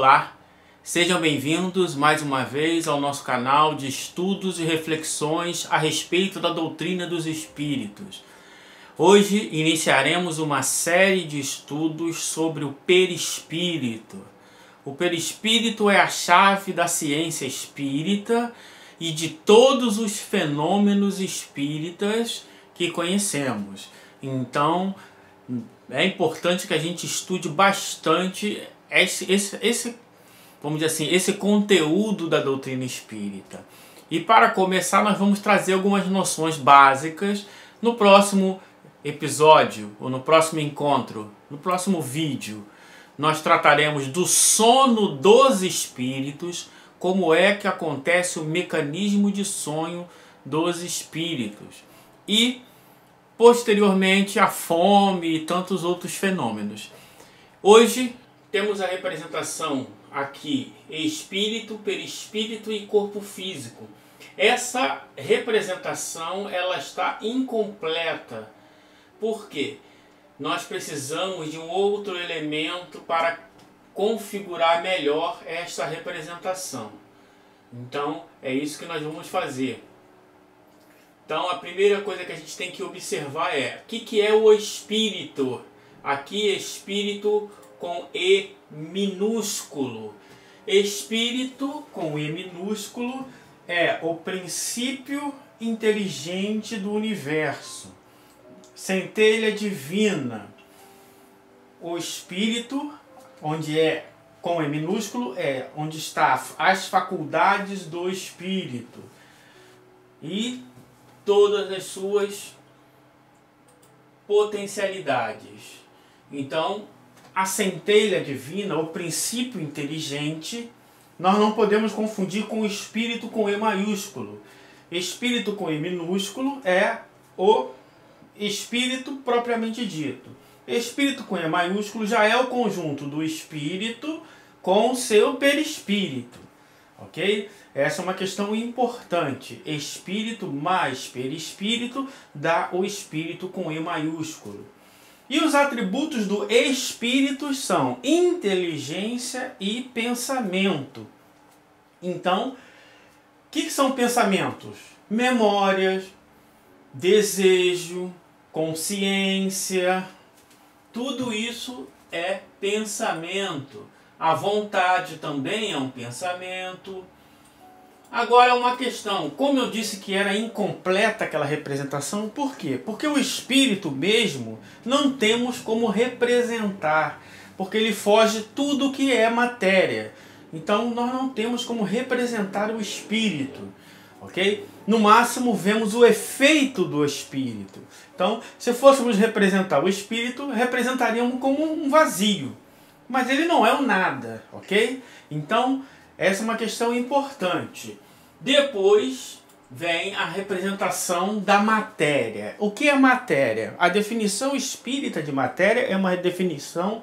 Olá, sejam bem-vindos mais uma vez ao nosso canal de estudos e reflexões a respeito da doutrina dos espíritos. Hoje iniciaremos uma série de estudos sobre o perispírito. O perispírito é a chave da ciência espírita e de todos os fenômenos espíritas que conhecemos. Então, é importante que a gente estude bastante vamos dizer assim, esse conteúdo da doutrina espírita. E para começar, nós vamos trazer algumas noções básicas no próximo episódio, ou no próximo encontro, no próximo vídeo. Nós trataremos do sono dos espíritos, como é que acontece o mecanismo de sonho dos espíritos. E, posteriormente, a fome e tantos outros fenômenos. Hoje temos a representação aqui, espírito, perispírito e corpo físico. Essa representação ela está incompleta. Por quê? Nós precisamos de um outro elemento para configurar melhor esta representação. Então, é isso que nós vamos fazer. Então, a primeira coisa que a gente tem que observar é o que é o espírito. Aqui, espírito com E minúsculo. Espírito com E minúsculo é o princípio inteligente do universo. Centelha divina. O espírito, onde é com E minúsculo, é onde está as faculdades do espírito e todas as suas potencialidades. Então, a centelha divina, o princípio inteligente, nós não podemos confundir com o espírito com E maiúsculo. Espírito com E minúsculo é o espírito propriamente dito. Espírito com E maiúsculo já é o conjunto do espírito com o seu perispírito. Ok? Essa é uma questão importante. Espírito mais perispírito dá o espírito com E maiúsculo. E os atributos do espírito são inteligência e pensamento. Então, o que são pensamentos? Memórias, desejo, consciência, tudo isso é pensamento. A vontade também é um pensamento. Agora uma questão, como eu disse que era incompleta aquela representação, por quê? Porque o espírito mesmo não temos como representar, porque ele foge tudo que é matéria. Então nós não temos como representar o espírito, ok? No máximo vemos o efeito do espírito. Então, se fôssemos representar o espírito, representaríamos como um vazio, mas ele não é o nada, ok? Então, essa é uma questão importante. Depois vem a representação da matéria. O que é matéria? A definição espírita de matéria é uma definição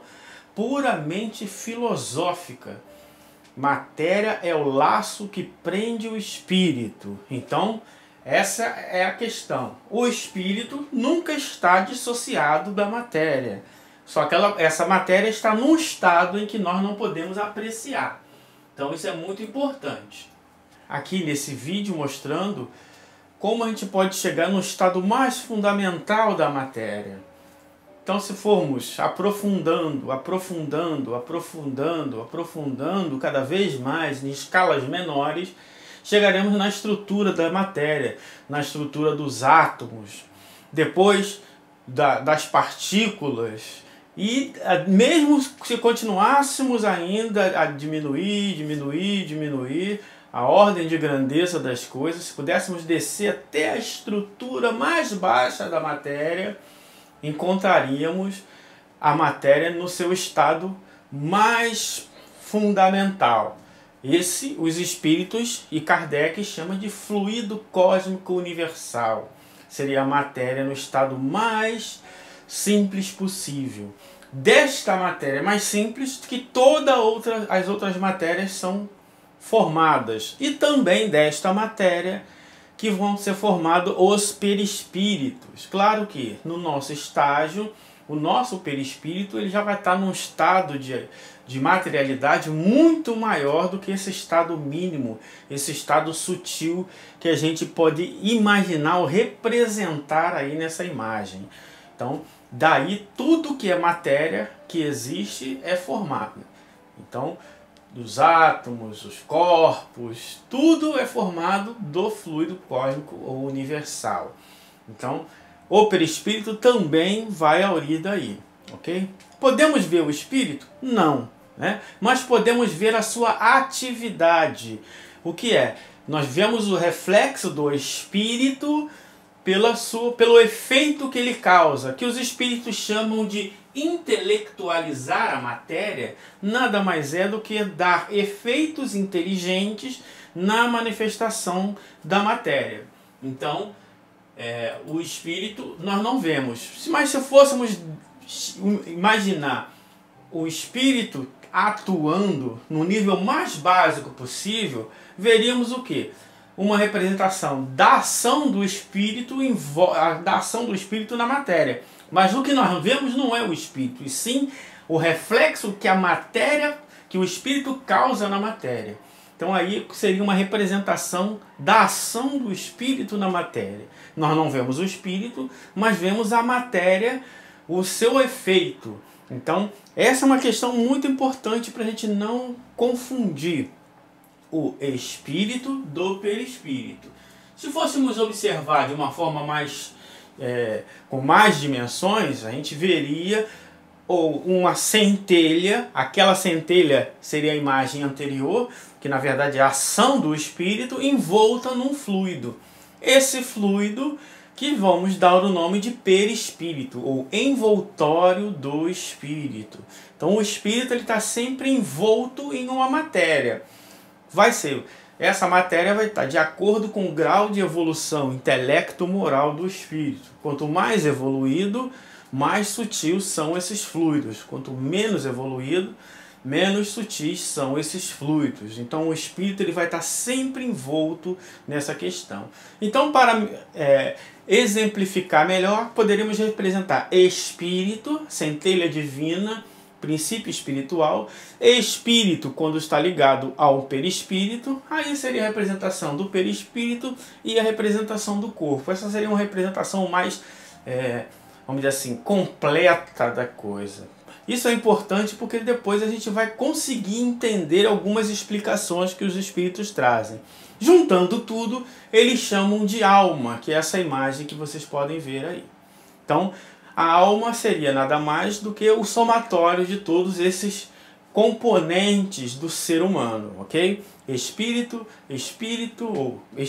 puramente filosófica. Matéria é o laço que prende o espírito. Então, essa é a questão. O espírito nunca está dissociado da matéria. Só que essa matéria está num estado em que nós não podemos apreciar. Então isso é muito importante. Aqui nesse vídeo mostrando como a gente pode chegar no estado mais fundamental da matéria. Então se formos aprofundando cada vez mais em escalas menores, chegaremos na estrutura da matéria, na estrutura dos átomos, depois das partículas. E mesmo se continuássemos ainda a diminuir a ordem de grandeza das coisas, se pudéssemos descer até a estrutura mais baixa da matéria, encontraríamos a matéria no seu estado mais fundamental. Os espíritos e Kardec chamam de fluido cósmico universal. Seria a matéria no estado mais simples possível. Desta matéria mais simples que as outras matérias são formadas. E também desta matéria que vão ser formados os perispíritos. Claro que no nosso estágio o nosso perispírito ele já vai estar num estado de materialidade muito maior do que esse estado mínimo, esse estado sutil que a gente pode imaginar ou representar aí nessa imagem. Então, daí tudo que é matéria que existe é formado. Então, dos átomos, os corpos, tudo é formado do fluido cósmico ou universal. Então, o perispírito também vai a origem daí, ok? Podemos ver o espírito? Não, né? Mas podemos ver a sua atividade. O que é? Nós vemos o reflexo do espírito pelo efeito que ele causa, que os espíritos chamam de intelectualizar a matéria, nada mais é do que dar efeitos inteligentes na manifestação da matéria. Então, o espírito nós não vemos, mas se fôssemos imaginar o espírito atuando no nível mais básico possível, veríamos o quê? Uma representação da ação do espírito na matéria. Mas o que nós vemos não é o espírito, e sim o reflexo que a matéria, que o espírito causa na matéria. Então aí seria uma representação da ação do espírito na matéria. Nós não vemos o espírito, mas vemos a matéria, o seu efeito. Então essa é uma questão muito importante para a gente não confundir o espírito do perispírito. Se fôssemos observar de uma forma mais com mais dimensões, a gente veria uma centelha. Aquela centelha seria a imagem anterior, que na verdade é a ação do espírito envolta num fluido. Esse fluido que vamos dar o nome de perispírito, ou envoltório do espírito. Então o espírito está sempre envolto em uma matéria. Essa matéria vai estar de acordo com o grau de evolução intelecto-moral do espírito. Quanto mais evoluído, mais sutis são esses fluidos. Quanto menos evoluído, menos sutis são esses fluidos. Então o espírito ele vai estar sempre envolto nessa questão. Então, para exemplificar melhor, poderíamos representar espírito, centelha divina, princípio espiritual, espírito quando está ligado ao perispírito, aí seria a representação do perispírito e a representação do corpo. Essa seria uma representação mais, vamos dizer assim, completa da coisa. Isso é importante porque depois a gente vai conseguir entender algumas explicações que os espíritos trazem. Juntando tudo, eles chamam de alma, que é essa imagem que vocês podem ver aí. Então, a alma seria nada mais do que o somatório de todos esses componentes do ser humano, ok? Espírito,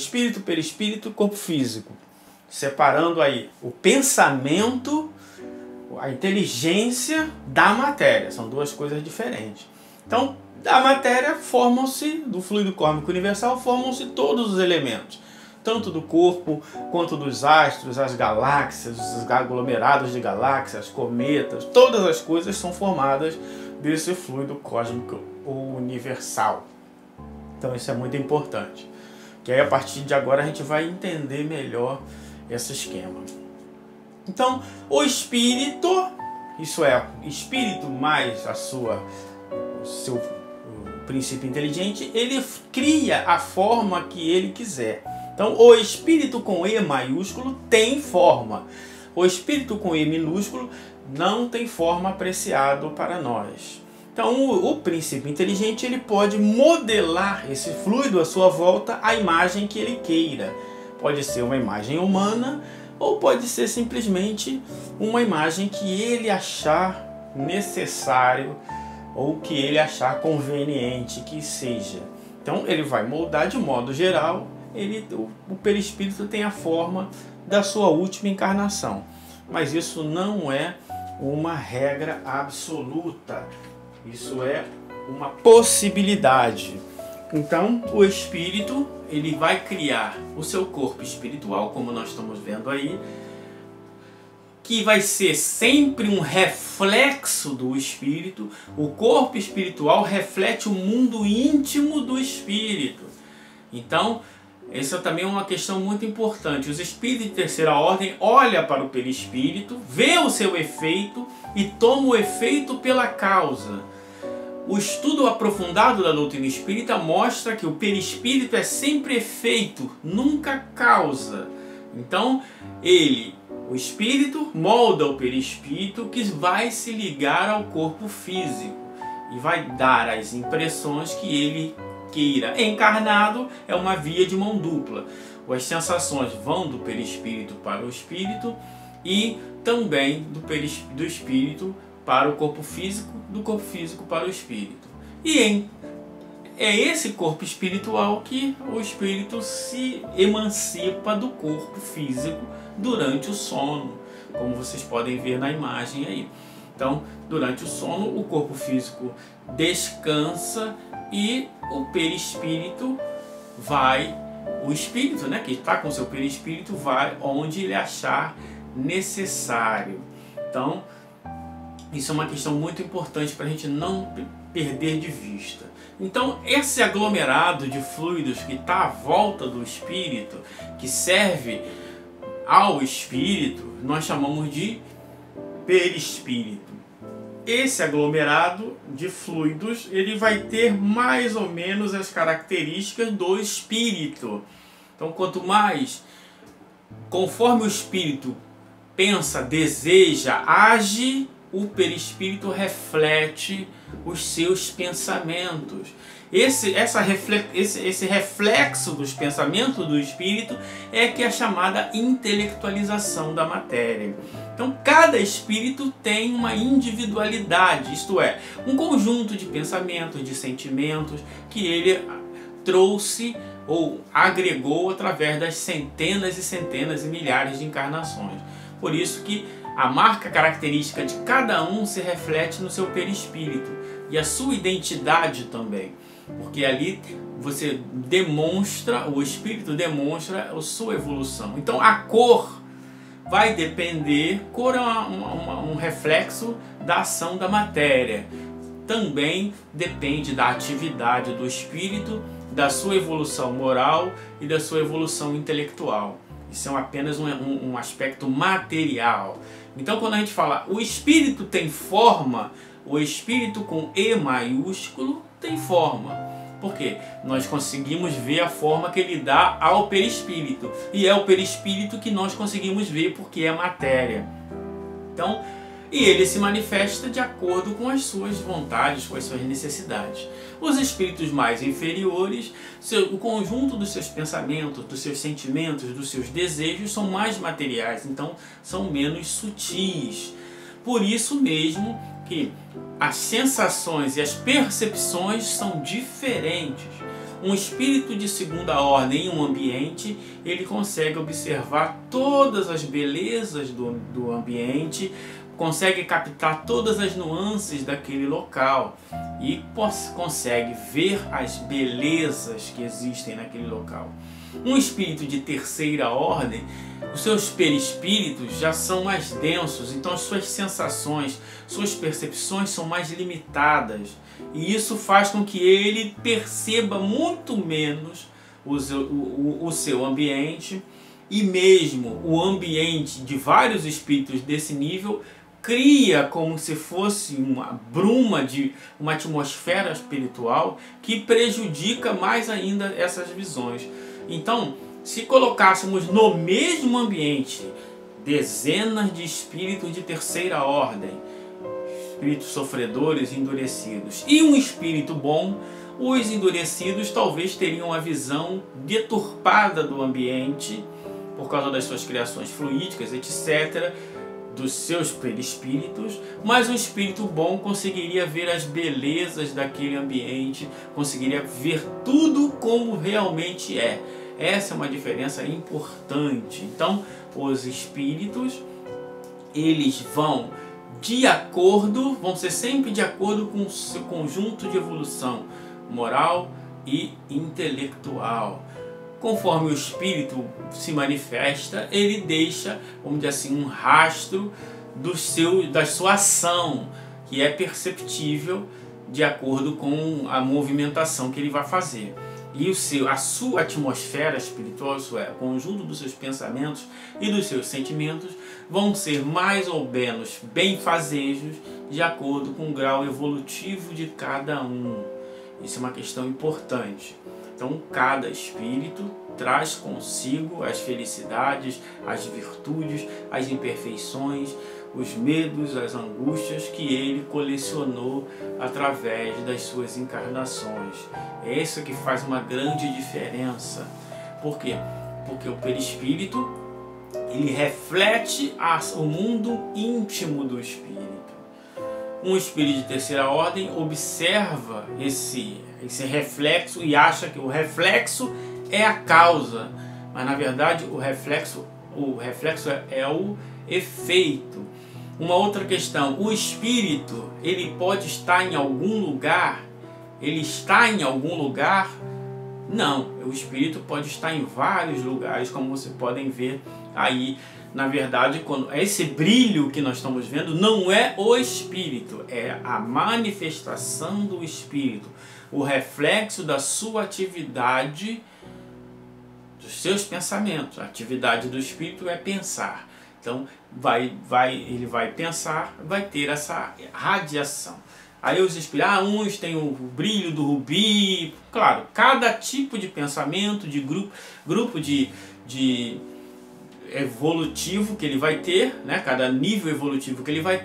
perispírito, corpo físico. Separando aí o pensamento, a inteligência da matéria. São duas coisas diferentes. Então, da matéria formam-se, do fluido cósmico universal, formam-se todos os elementos. Tanto do corpo, quanto dos astros, as galáxias, os aglomerados de galáxias, cometas, todas as coisas são formadas desse fluido cósmico universal. Então isso é muito importante. Que aí a partir de agora a gente vai entender melhor esse esquema. Então o espírito, isso é, espírito mais o seu princípio inteligente, ele cria a forma que ele quiser. Então, o espírito com E maiúsculo tem forma. O espírito com E minúsculo não tem forma apreciado para nós. Então, o princípio inteligente ele pode modelar esse fluido à sua volta à imagem que ele queira. Pode ser uma imagem humana ou pode ser simplesmente uma imagem que ele achar necessário ou que ele achar conveniente que seja. Então, ele vai moldar de modo geral. O perispírito tem a forma da sua última encarnação, mas isso não é uma regra absoluta, isso é uma possibilidade. Então o espírito ele vai criar o seu corpo espiritual, como nós estamos vendo aí, que vai ser sempre um reflexo do espírito. O corpo espiritual reflete o mundo íntimo do espírito. Então Essa também é uma questão muito importante. Os espíritos de terceira ordem olham para o perispírito, vê o seu efeito e toma o efeito pela causa. O estudo aprofundado da doutrina espírita mostra que o perispírito é sempre efeito, nunca causa. Então, o espírito molda o perispírito que vai se ligar ao corpo físico e vai dar as impressões que ele queira. Encarnado é uma via de mão dupla. As sensações vão do perispírito para o espírito e também do espírito para o corpo físico, do corpo físico para o espírito. É esse corpo espiritual que o espírito se emancipa do corpo físico durante o sono, como vocês podem ver na imagem aí. Então, durante o sono, o corpo físico descansa e o perispírito o espírito, né, que está com o seu perispírito, vai onde ele achar necessário. Então, isso é uma questão muito importante para a gente não perder de vista. Então, esse aglomerado de fluidos que está à volta do espírito, que serve ao espírito, nós chamamos de perispírito. Esse aglomerado de fluidos, ele vai ter mais ou menos as características do espírito. Então, conforme o espírito pensa, deseja, age, o perispírito reflete os seus pensamentos. Esse reflexo dos pensamentos do espírito é que é a chamada intelectualização da matéria. Então, cada espírito tem uma individualidade, isto é, um conjunto de pensamentos, de sentimentos que ele trouxe ou agregou através das centenas e centenas e milhares de encarnações. Por isso que a marca característica de cada um se reflete no seu perispírito e a sua identidade também, porque ali você demonstra, o espírito demonstra a sua evolução. Então a cor vai depender, cor é um reflexo da ação da matéria, também depende da atividade do espírito, da sua evolução moral e da sua evolução intelectual. Isso é apenas um aspecto material. Então, quando a gente fala o espírito tem forma, o espírito com E maiúsculo tem forma. Por quê? Nós conseguimos ver a forma que ele dá ao perispírito. E é o perispírito que nós conseguimos ver porque é matéria. Então, e ele se manifesta de acordo com as suas vontades, com as suas necessidades. Os espíritos mais inferiores, o conjunto dos seus pensamentos, dos seus sentimentos, dos seus desejos são mais materiais, então são menos sutis. Por isso mesmo que as sensações e as percepções são diferentes. Um espírito de segunda ordem em um ambiente, ele consegue observar todas as belezas do ambiente, consegue captar todas as nuances daquele local e consegue ver as belezas que existem naquele local. Um espírito de terceira ordem, os seus perispíritos já são mais densos, então as suas sensações, suas percepções são mais limitadas. E isso faz com que ele perceba muito menos o seu ambiente, e mesmo o ambiente de vários espíritos desse nível cria como se fosse uma bruma de uma atmosfera espiritual que prejudica mais ainda essas visões. Então, se colocássemos no mesmo ambiente dezenas de espíritos de terceira ordem, espíritos sofredores endurecidos, e um espírito bom, os endurecidos talvez teriam uma visão deturpada do ambiente por causa das suas criações fluídicas, etc., dos seus perispíritos, mas um espírito bom conseguiria ver as belezas daquele ambiente, conseguiria ver tudo como realmente é. Essa é uma diferença importante. Então, os espíritos, eles vão ser sempre de acordo com o seu conjunto de evolução moral e intelectual. Conforme o espírito se manifesta, ele deixa, vamos dizer assim, um rastro da sua ação, que é perceptível de acordo com a movimentação que ele vai fazer. e a sua atmosfera espiritual, isso é, o conjunto dos seus pensamentos e dos seus sentimentos, vão ser mais ou menos benfazejos de acordo com o grau evolutivo de cada um. Isso é uma questão importante. Então, cada espírito traz consigo as felicidades, as virtudes, as imperfeições, os medos, as angústias que ele colecionou através das suas encarnações. É isso que faz uma grande diferença. Por quê? Porque o perispírito, ele reflete o mundo íntimo do espírito. Um espírito de terceira ordem observa esse reflexo e acha que o reflexo é a causa, mas na verdade o reflexo é o efeito. Uma outra questão, o espírito, ele pode estar em algum lugar? Ele está em algum lugar? Não, o espírito pode estar em vários lugares, como vocês podem ver aí. Na verdade, quando esse brilho que nós estamos vendo não é o espírito, é a manifestação do espírito, o reflexo da sua atividade, dos seus pensamentos. A atividade do espírito é pensar. Então, ele vai pensar, vai ter essa radiação. Aí os espíritos, uns têm o brilho do rubi. Claro, cada tipo de pensamento, de grupo de evolutivo que ele vai ter, né? Cada nível evolutivo que ele vai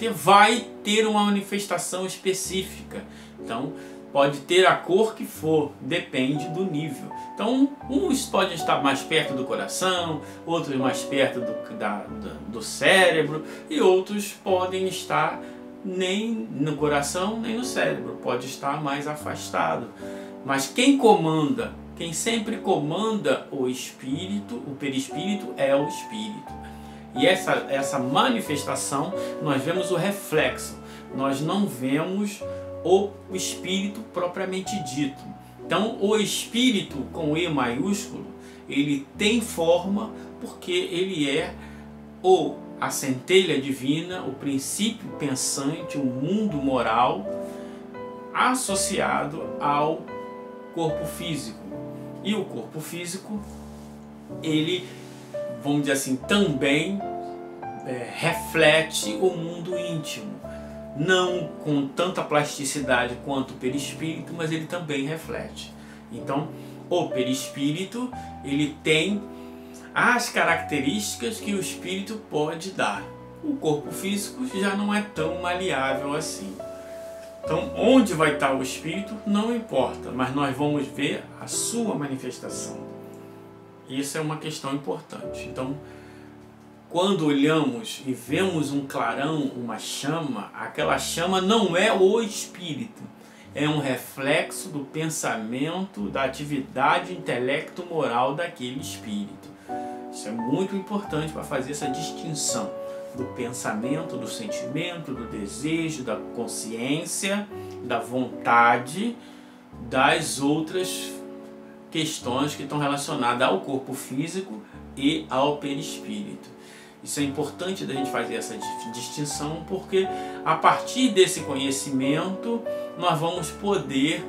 ter uma manifestação específica. Então, pode ter a cor que for, depende do nível. Então, uns podem estar mais perto do coração, outros mais perto do cérebro, e outros podem estar nem no coração, nem no cérebro, pode estar mais afastado. Mas quem sempre comanda o espírito, o perispírito, é o espírito. E essa manifestação, nós vemos o reflexo, nós não vemos o espírito propriamente dito. Então, o espírito com E maiúsculo, ele tem forma porque ele é a centelha divina, o princípio pensante, o mundo moral associado ao corpo físico. E o corpo físico, ele, vamos dizer assim, também reflete o mundo íntimo. Não com tanta plasticidade quanto o perispírito, mas ele também reflete. Então, o perispírito, ele tem as características que o espírito pode dar. O corpo físico já não é tão maleável assim. Então, onde vai estar o espírito não importa, mas nós vamos ver a sua manifestação. Isso é uma questão importante. Então, quando olhamos e vemos um clarão, uma chama, aquela chama não é o espírito, é um reflexo do pensamento, da atividade intelecto-moral daquele espírito. Isso é muito importante para fazer essa distinção do pensamento, do sentimento, do desejo, da consciência, da vontade, das outras questões que estão relacionadas ao corpo físico e ao perispírito. Isso é importante da gente fazer essa distinção, porque a partir desse conhecimento nós vamos poder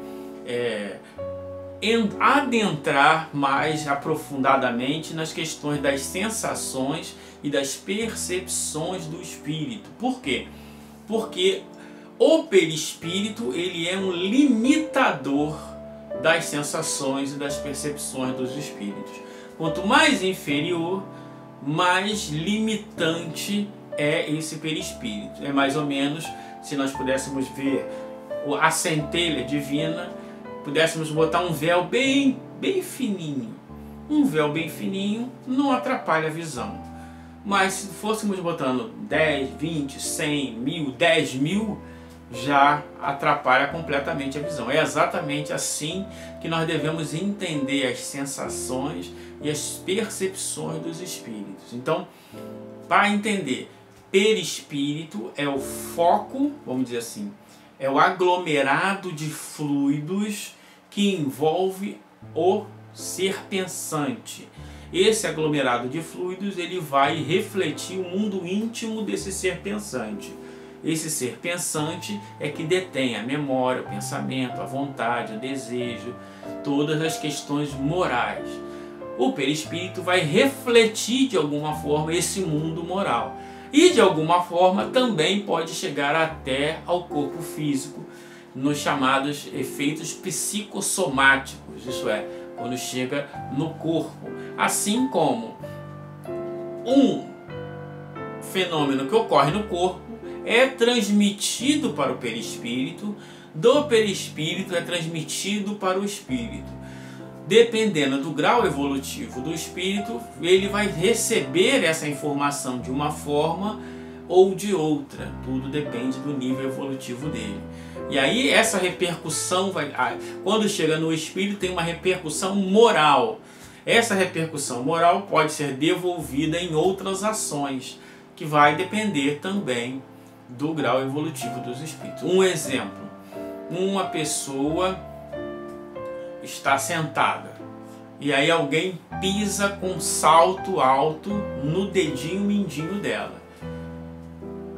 adentrar mais aprofundadamente nas questões das sensações e das percepções do espírito. Por quê? Porque o perispírito, ele é um limitador das sensações e das percepções dos espíritos. Quanto mais inferior, mais limitante é esse perispírito. É mais ou menos, se nós pudéssemos ver a centelha divina, pudéssemos botar um véu bem fininho. Um véu bem fininho não atrapalha a visão. Mas se fôssemos botando 10, 20, 100, 1000, 10 mil, já atrapalha completamente a visão. É exatamente assim que nós devemos entender as sensações e as percepções dos espíritos. Então, para entender, perispírito é o foco, vamos dizer assim, é o aglomerado de fluidos que envolve o ser pensante. Esse aglomerado de fluidos, ele vai refletir o mundo íntimo desse ser pensante. Esse ser pensante é que detém a memória, o pensamento, a vontade, o desejo, todas as questões morais. O perispírito vai refletir de alguma forma esse mundo moral e de alguma forma também pode chegar até ao corpo físico nos chamados efeitos psicossomáticos, isso é, quando chega no corpo, assim como um fenômeno que ocorre no corpo é transmitido para o perispírito, do perispírito é transmitido para o espírito. Dependendo do grau evolutivo do espírito, ele vai receber essa informação de uma forma ou de outra. Tudo depende do nível evolutivo dele. E aí essa repercussão, quando chega no espírito, tem uma repercussão moral. Essa repercussão moral pode ser devolvida em outras ações, que vai depender também do grau evolutivo dos espíritos. Um exemplo, uma pessoa está sentada e aí alguém pisa com salto alto no dedinho mindinho dela.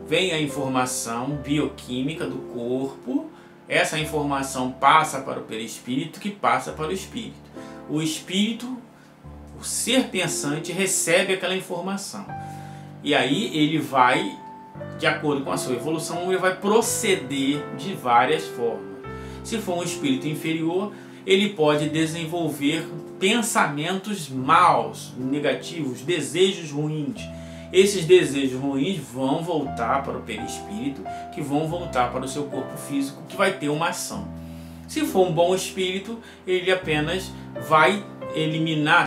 Vem a informação bioquímica do corpo, essa informação passa para o perispírito, que passa para o espírito. O espírito, o ser pensante, recebe aquela informação. E aí ele vai, de acordo com a sua evolução, ele vai proceder de várias formas. Se for um espírito inferior, ele pode desenvolver pensamentos maus, negativos, desejos ruins. Esses desejos ruins vão voltar para o perispírito, que vão voltar para o seu corpo físico, que vai ter uma ação. Se for um bom espírito, ele apenas vai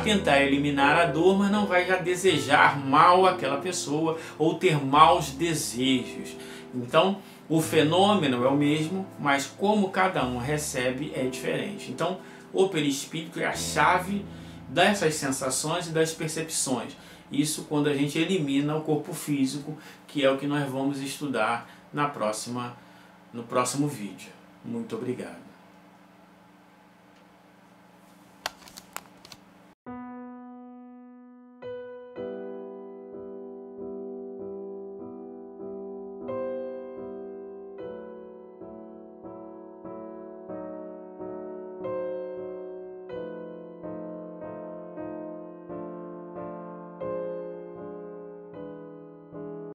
tentar eliminar a dor, mas não vai já desejar mal àquela pessoa ou ter maus desejos. Então, o fenômeno é o mesmo, mas como cada um recebe é diferente. Então, o perispírito é a chave dessas sensações e das percepções. Isso quando a gente elimina o corpo físico, que é o que nós vamos estudar no próximo vídeo. Muito obrigado.